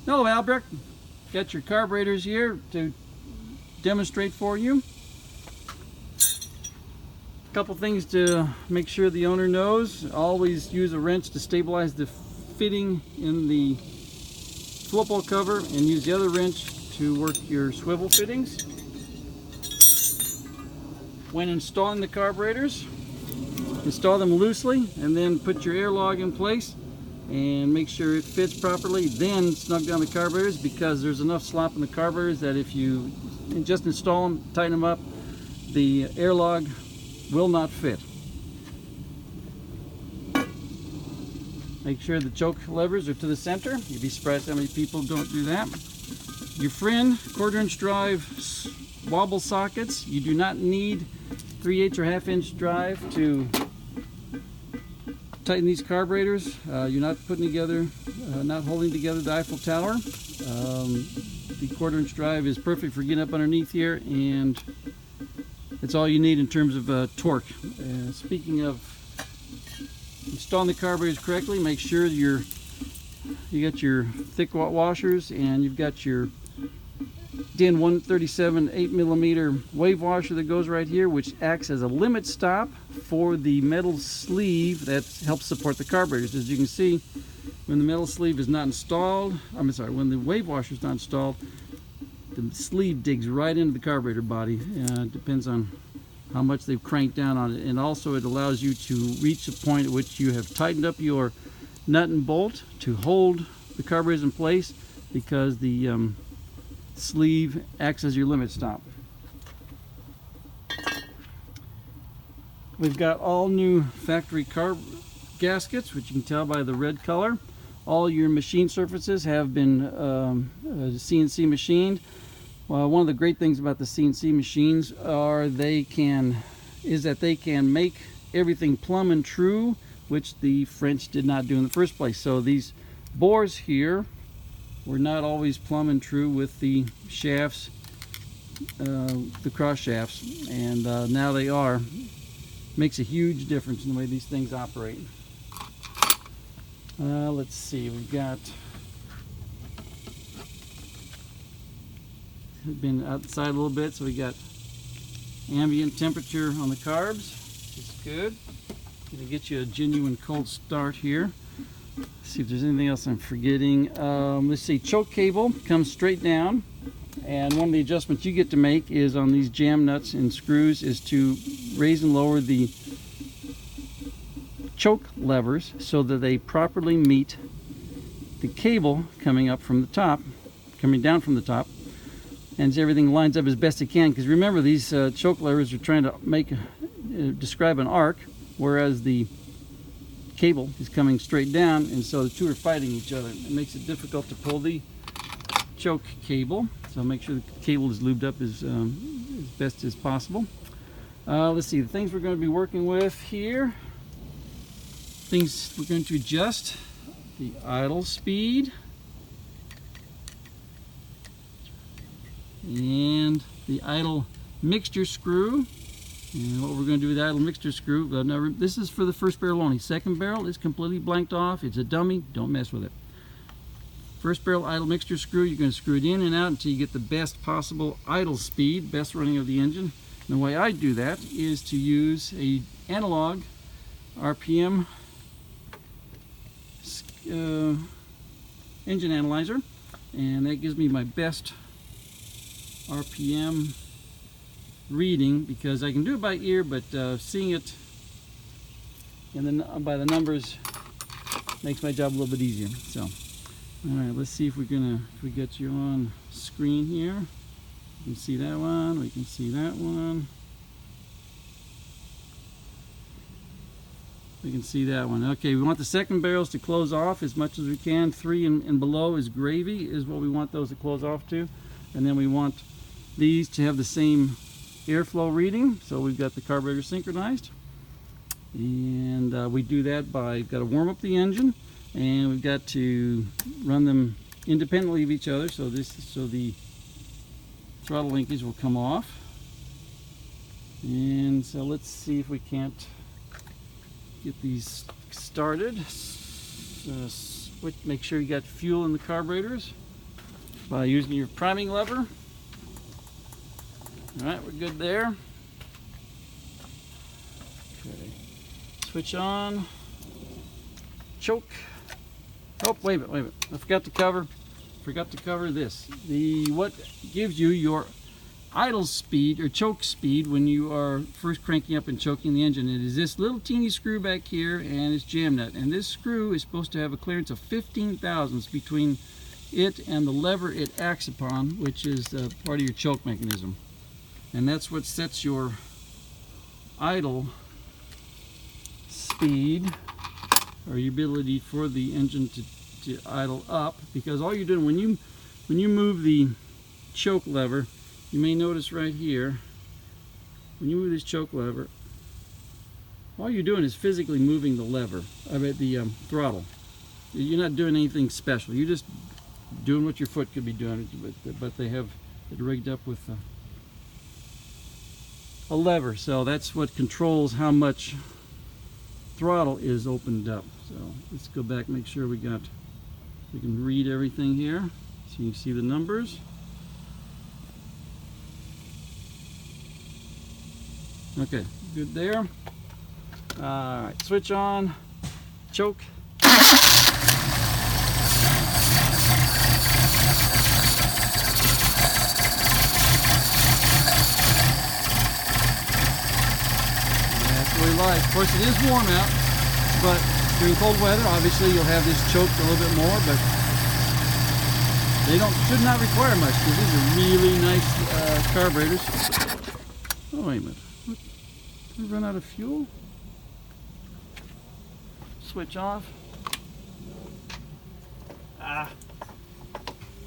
Hello, Albrecht. Got your carburetors here to demonstrate for you. A couple things to make sure the owner knows. Always use a wrench to stabilize the fitting in the flip-hole cover, and use the other wrench to work your swivel fittings. When installing the carburetors, install them loosely and then put your airlock in place and make sure it fits properly. Then snug down the carburetors, because there's enough slop in the carburetors that if you just install them, tighten them up, the airlock will not fit. Make sure the choke levers are to the center. You'd be surprised how many people don't do that. Your friend 1/4" drive wobble sockets. You do not need 3/8 or 1/2" drive to tighten these carburetors. You're not putting together, not holding together the Eiffel Tower. The 1/4" drive is perfect for getting up underneath here, and it's all you need in terms of torque. Speaking of installing the carburetors correctly, make sure you got your thick washers, and you've got your DIN 137 8mm wave washer that goes right here, which acts as a limit stop for the metal sleeve that helps support the carburetors. As you can see, when the metal sleeve is not installed, when the wave washer is not installed, the sleeve digs right into the carburetor body. It depends on how much they've cranked down on it, and also it allows you to reach a point at which you have tightened up your nut and bolt to hold the carburetors in place, because the sleeve acts as your limit stop. We've got all new factory carb gaskets, which you can tell by the red color. All your machine surfaces have been CNC machined. Well, one of the great things about the CNC machines are that they can make everything plumb and true, which the French did not do in the first place. So these bores here were not always plumb and true with the shafts, the cross shafts, and now they are. Makes a huge difference in the way these things operate. Let's see, we've got been outside a little bit, so we got ambient temperature on the carbs. It's good. Gonna get you a genuine cold start here. See if there's anything else I'm forgetting. Let's see, choke cable comes straight down, and one of the adjustments you get to make is on these jam nuts and screws is to raise and lower the choke levers so that they properly meet the cable coming up from the top, coming down from the top, and everything lines up as best it can. Because remember, these choke levers are trying to describe an arc, whereas the cable is coming straight down, and so the two are fighting each other. It makes it difficult to pull the choke cable, so make sure the cable is lubed up as best as possible. Let's see, the things we're going to be working with here. Things we're going to adjust: the idle speed and the idle mixture screw. And what we're going to do with the idle mixture screw, now this is for the first barrel only. Second barrel is completely blanked off. It's a dummy. Don't mess with it. First barrel idle mixture screw, you're going to screw it in and out until you get the best possible idle speed, best running of the engine. And the way I do that is to use a analog RPM engine analyzer, and that gives me my best RPM reading, because I can do it by ear, but seeing it by the numbers makes my job a little bit easier. So, all right, let's see if we get you on screen here. We can see that one. We can see that one. We can see that one. Okay, we want the second barrels to close off as much as we can. 3 and below is gravy, is what we want those to close off to. And then we want these to have the same airflow reading, so we've got the carburetor synchronized. And we do that by, got to warm up the engine, and we've got to run them independently of each other, so the throttle linkage will come off. And so let's see if we can't get these started. Make sure you got fuel in the carburetors. by using your priming lever. Alright, we're good there. Okay. Switch on. Choke. Oh, wait a minute. I forgot to cover this. What gives you your idle speed or choke speed when you are first cranking up and choking the engine. It is this little teeny screw back here and its jam nut. And this screw is supposed to have a clearance of 15 thousandths between it and the lever it acts upon, which is part of your choke mechanism. And that's what sets your idle speed, or your ability for the engine to idle up, because all you're doing when you move the choke lever, you may notice right here, when you move this choke lever, all you're doing is physically moving the lever, the throttle. You're not doing anything special. You're just doing what your foot could be doing, but they have it rigged up with a lever, so that's what controls how much throttle is opened up. So let's go back, make sure we can read everything here, so you can see the numbers. Okay, good there. Alright, switch on, choke. That's what we like. Of course, it is warm out, but during cold weather, obviously you'll have this choked a little bit more, but they should not require much, because these are really nice carburetors. Oh, wait a minute. Did we run out of fuel? Switch off.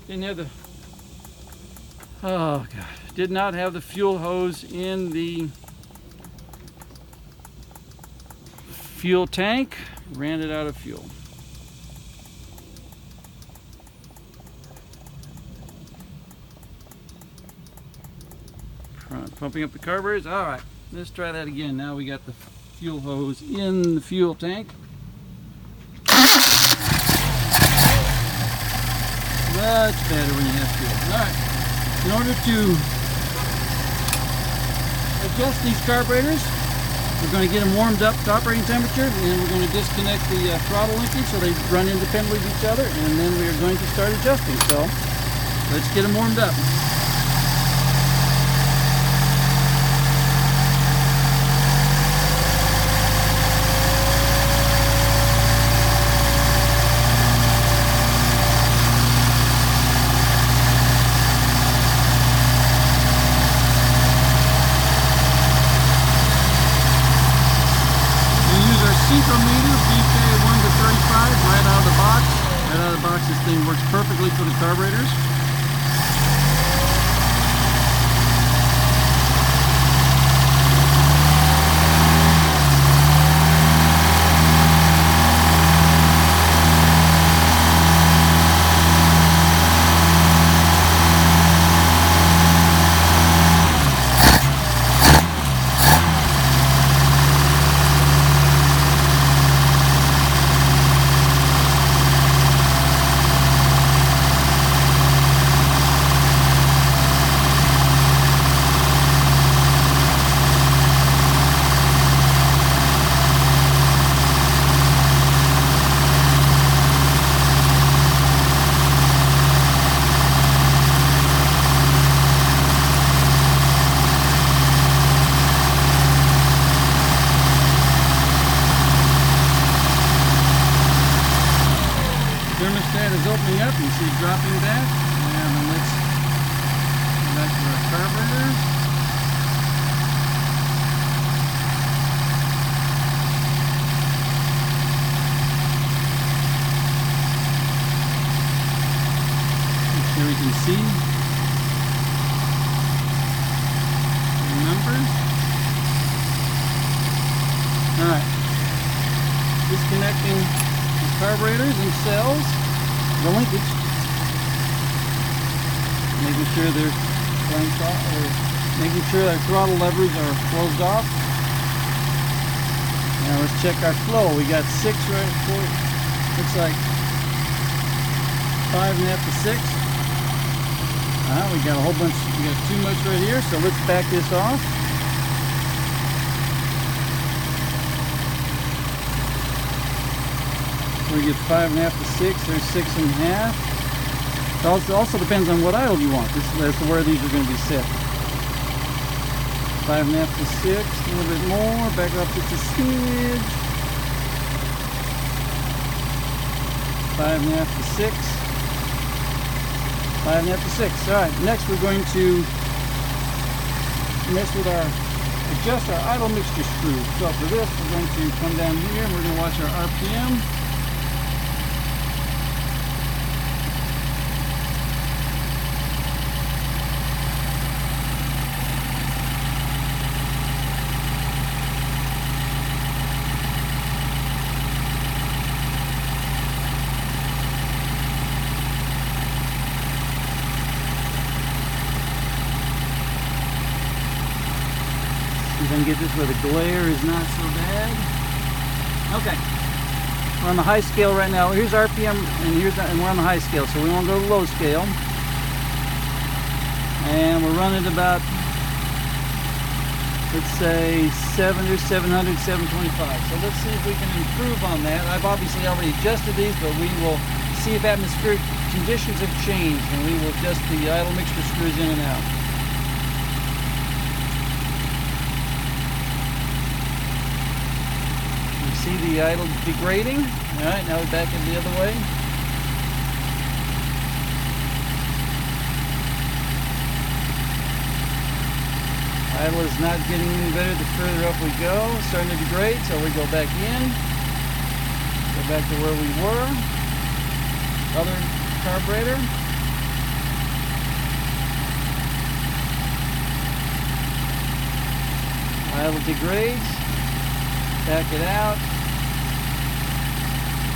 Didn't have the... Oh, God. Did not have the fuel hose in the fuel tank. Ran it out of fuel. Pumping up the carburetors. All right. Let's try that again. Now we got the fuel hose in the fuel tank. Much better when you have fuel. Alright, in order to adjust these carburetors, we're going to get them warmed up to operating temperature, and then we're going to disconnect the throttle linkage so they run independently of each other, and then we are going to start adjusting. So let's get them warmed up. Synchrometer BK1 to 35 right out of the box. Right out of the box, this thing works perfectly for the carburetors. Thermostat is opening up, you see it dropping back, and then let's go back to our carburetors. Make sure we can see the numbers. Alright, disconnecting the carburetors and cells, the linkage, making sure they're clamped off, or making sure our throttle levers are closed off. Now let's check our flow. We got 6 right, 4, looks like 5.5 to 6. We got a whole bunch, we got too much right here, so let's back this off. We get 5.5 to 6, there's 6.5. It also depends on what idle you want. That's where these are going to be set. 5.5 to 6, a little bit more, back up just a smidge. 5.5 to 6. 5.5 to 6. Alright, next we're going to adjust our idle mixture screw. So for this, we're going to come down here and we're going to watch our RPM. See if I can get this where the glare is not so bad. Okay, we're on the high scale right now. Here's RPM, and we're on the high scale, so we won't go to low scale. And we're running about, let's say 700, 700, 725. So let's see if we can improve on that. I've obviously already adjusted these, but we will see if atmospheric conditions have changed, and we will adjust the idle mixture screws in and out. See the idle degrading. Alright, now we back it the other way. Idle is not getting any better the further up we go. Starting to degrade, so we go back in. Go back to where we were. Other carburetor. Idle degrades. Back it out.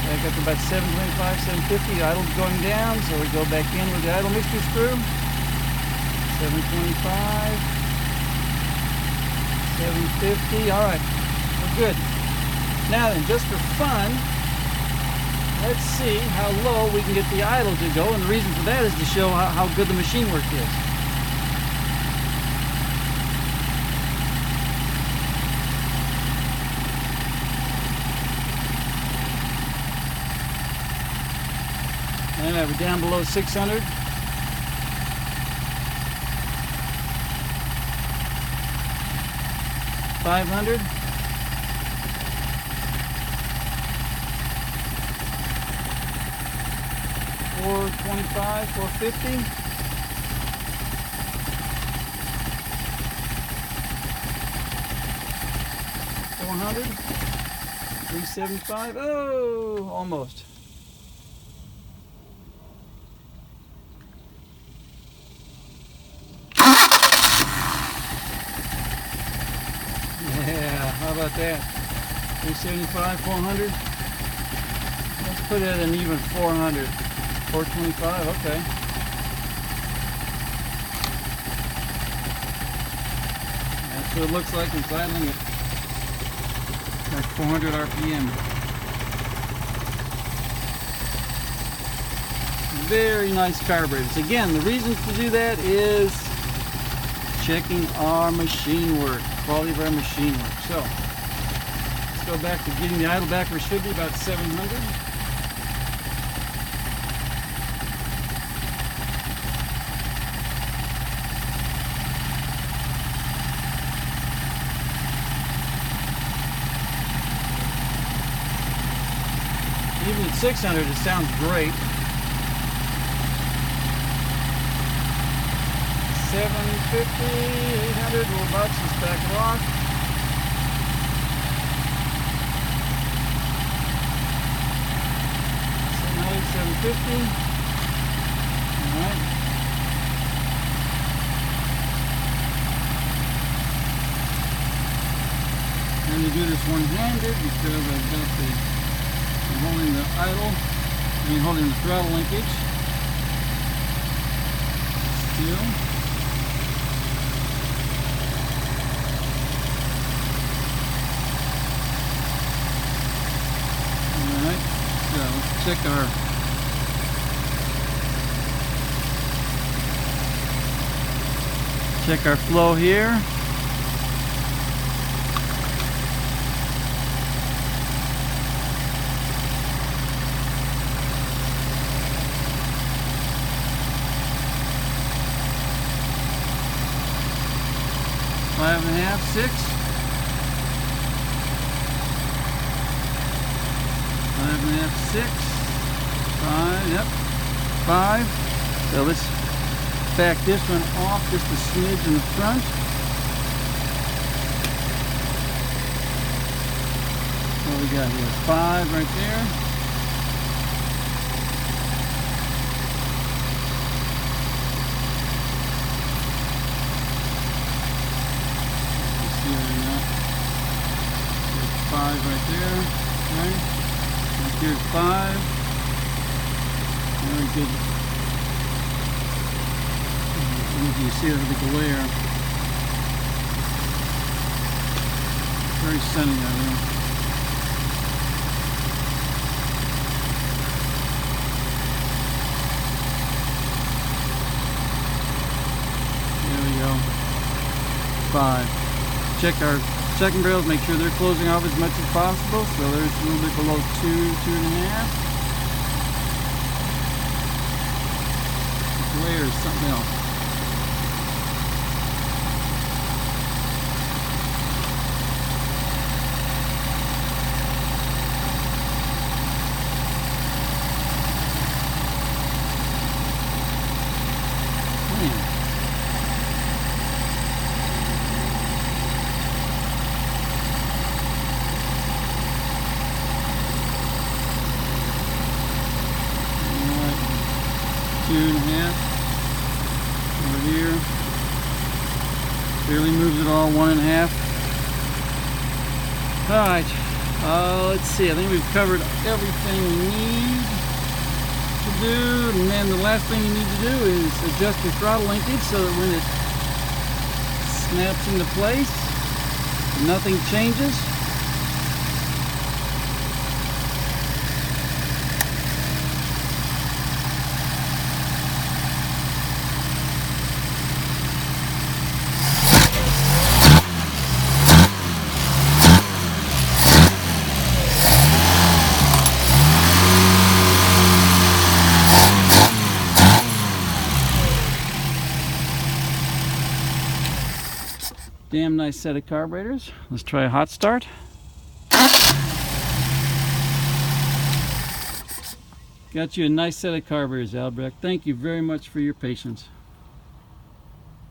Back up to about 725, 750. Idle's going down, so we go back in with the idle mixture screw. 725, 750. All right, we're good. Now then, just for fun, let's see how low we can get the idle to go. And the reason for that is to show how good the machine work is. And we're down below 600. $500. $425, $450. $400. $375. Oh, almost. Yeah, how about that? 375, 400. Let's put it at an even 400. 425, okay. That's what it looks like when idling it at 400 RPM. Very nice carburetors. Again, the reason to do that is checking our machine work, quality of our machine work. So let's go back to getting the idle back where it should be, about 700. Even at 600, it sounds great. 750, 800, $800, let's back it off. 750. Alright. I'm going to do this one-handed because I've got I'm holding the idle, holding the throttle linkage. Still. Alright, so let's check our Check our flow here. Five and a half, 6. 5 and a half, 6. 5, yep. 5. So let's back this one off just a smidge in the front. What we got here? 5 right there. See whether or not. There's 5 right there. Okay. Right here's 5. Very good. You see it with the glare. Very sunny out here. There we go. 5. Check our second barrels, make sure they're closing off as much as possible. So there's a little bit below 2, 2.5. The glare is something else. Two and a half over here. Barely moves at all. 1.5. All right. Let's see. I think we've covered everything we need to do, and then the last thing you need to do is adjust your throttle linkage so that when it snaps into place, nothing changes. Damn nice set of carburetors. Let's try a hot start. Got you a nice set of carburetors, Albrecht. Thank you very much for your patience.